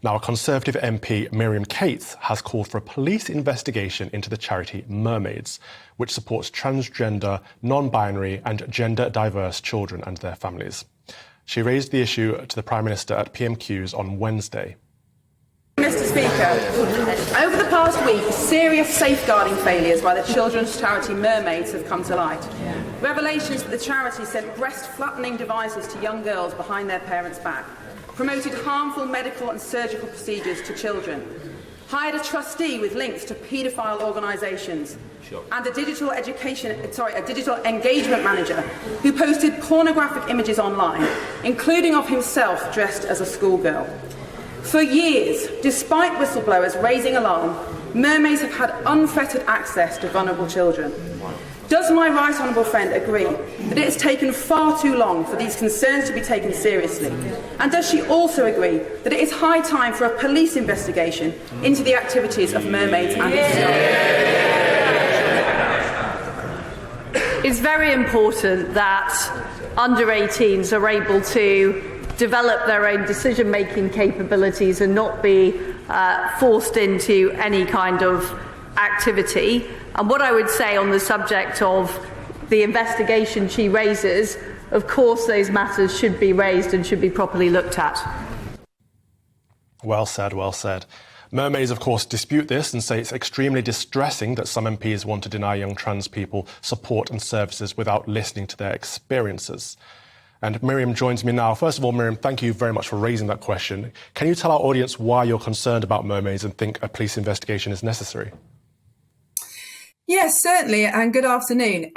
Now, a Conservative MP, Miriam Cates, has called for a police investigation into the charity Mermaids, which supports transgender, non-binary and gender-diverse children and their families. She raised the issue to the Prime Minister at PMQs on Wednesday. Mr. Speaker, over the past week, serious safeguarding failures by the children's charity Mermaids have come to light. Revelations that the charity sent breast-flattening devices to young girls behind their parents' back, promoted harmful medical and surgical procedures to children, hired a trustee with links to paedophile organisations, and a digital engagement manager who posted pornographic images online, including of himself dressed as a schoolgirl. For years, despite whistleblowers raising alarm, Mermaids have had unfettered access to vulnerable children. Does my right honourable friend agree that it has taken far too long for these concerns to be taken seriously? And does she also agree that it is high time for a police investigation into the activities of Mermaids and its staff? It's very important that under 18s are able to develop their own decision-making capabilities and not be forced into any kind of activity. And what I would say on the subject of the investigation she raises, of course those matters should be raised and should be properly looked at. Well said, well said. Mermaids, of course, dispute this and say it's extremely distressing that some MPs want to deny young trans people support and services without listening to their experiences. And Miriam joins me now. First of all, Miriam, thank you very much for raising that question. Can you tell our audience why you're concerned about Mermaids and think a police investigation is necessary? Yes, certainly, and good afternoon.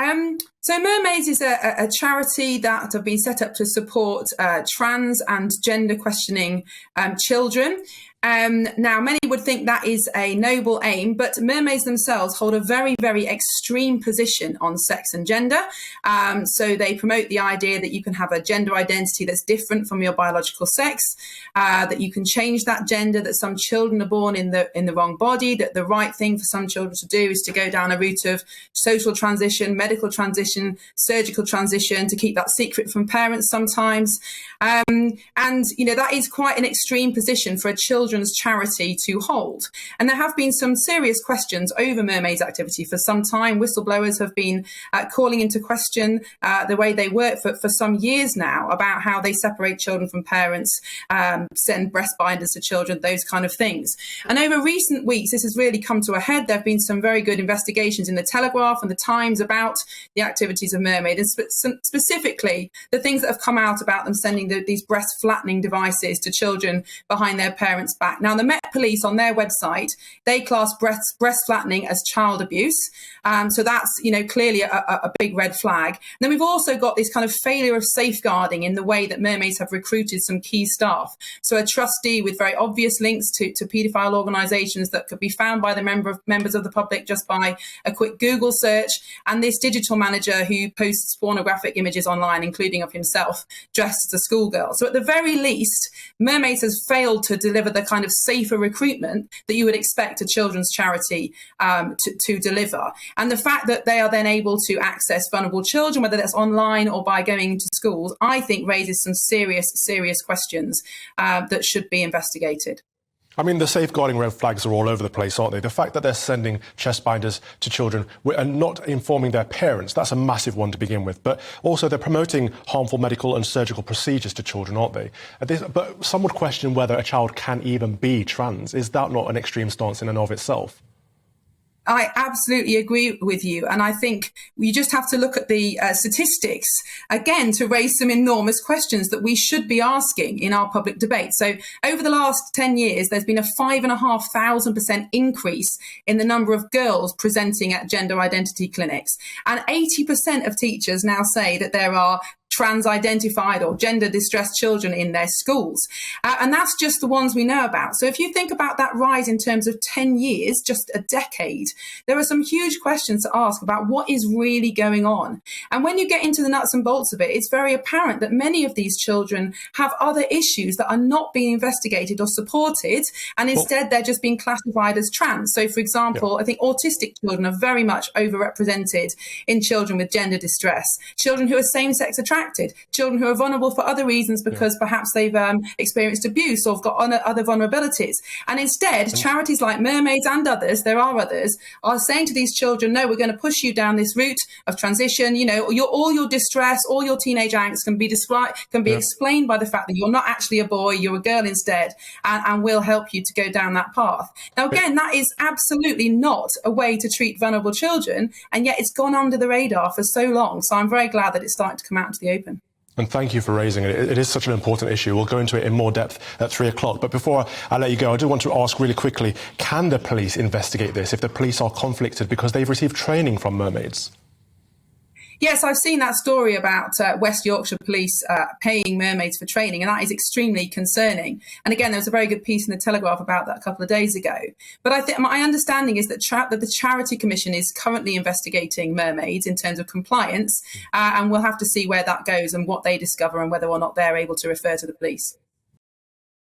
So Mermaids is a charity that have been set up to support trans and gender questioning children. Now, many would think that is a noble aim, but Mermaids themselves hold a very, very extreme position on sex and gender. So they promote the idea that you can have a gender identity that's different from your biological sex, that you can change that gender, that some children are born in the wrong body, that the right thing for some children to do is to go down a route of social transition, medical transition, surgical transition, to keep that secret from parents sometimes. And, you know, that is quite an extreme position for a children's charity to hold. And there have been some serious questions over Mermaids activity for some time. Whistleblowers have been calling into question the way they work for some years now about how they separate children from parents, send breast binders to children, those kind of things. And over recent weeks, this has really come to a head. There have been some very good investigations in the Telegraph and the Times about the activities of Mermaid, and specifically the things that have come out about them sending these breast flattening devices to children behind their parents' back. Now, the Met Police on their website, they class breast flattening as child abuse. So that's, you know, clearly a big red flag. And then we've also got this kind of failure of safeguarding in the way that Mermaids have recruited some key staff. So a trustee with very obvious links to paedophile organisations that could be found by the members of the public just by a quick Google search, and this digital manager who posts pornographic images online, including of himself dressed as a schoolgirl. So at the very least, Mermaids has failed to deliver the kind of safer recruitment that you would expect a children's charity to deliver. And the fact that they are then able to access vulnerable children, whether that's online or by going into schools, I think raises some serious questions that should be investigated. I mean, the safeguarding red flags are all over the place, aren't they? The fact that they're sending chest binders to children and not informing their parents, that's a massive one to begin with. But also they're promoting harmful medical and surgical procedures to children, aren't they? But some would question whether a child can even be trans. Is that not an extreme stance in and of itself? I absolutely agree with you. And I think you just have to look at the statistics, again, to raise some enormous questions that we should be asking in our public debate. So over the last 10 years, there's been a 5,500% increase in the number of girls presenting at gender identity clinics. And 80% of teachers now say that there are trans-identified or gender-distressed children in their schools. And that's just the ones we know about. So if you think about that rise in terms of 10 years, just a decade, there are some huge questions to ask about what is really going on. And when you get into the nuts and bolts of it, it's very apparent that many of these children have other issues that are not being investigated or supported, and instead they're just being classified as trans. So, for example, I think autistic children are very much overrepresented in children with gender distress, children who are same-sex attracted, impacted, children who are vulnerable for other reasons because perhaps they've experienced abuse or have got other vulnerabilities. And instead, charities like Mermaids and others, there are others, are saying to these children, no, we're going to push you down this route of transition. You know, all your distress, all your teenage angst can be explained by the fact that you're not actually a boy, you're a girl instead, and we'll help you to go down that path. Now, again, that is absolutely not a way to treat vulnerable children, and yet it's gone under the radar for so long. So I'm very glad that it's starting to come out into the open. And thank you for raising it. It is such an important issue. We'll go into it in more depth at 3 o'clock. But before I let you go, I do want to ask really quickly, can the police investigate this if the police are conflicted because they've received training from Mermaids? Yes, I've seen that story about West Yorkshire Police paying Mermaids for training, and that is extremely concerning. And again, there was a very good piece in the Telegraph about that a couple of days ago. But I think my understanding is that the Charity Commission is currently investigating Mermaids in terms of compliance, and we'll have to see where that goes and what they discover and whether or not they're able to refer to the police.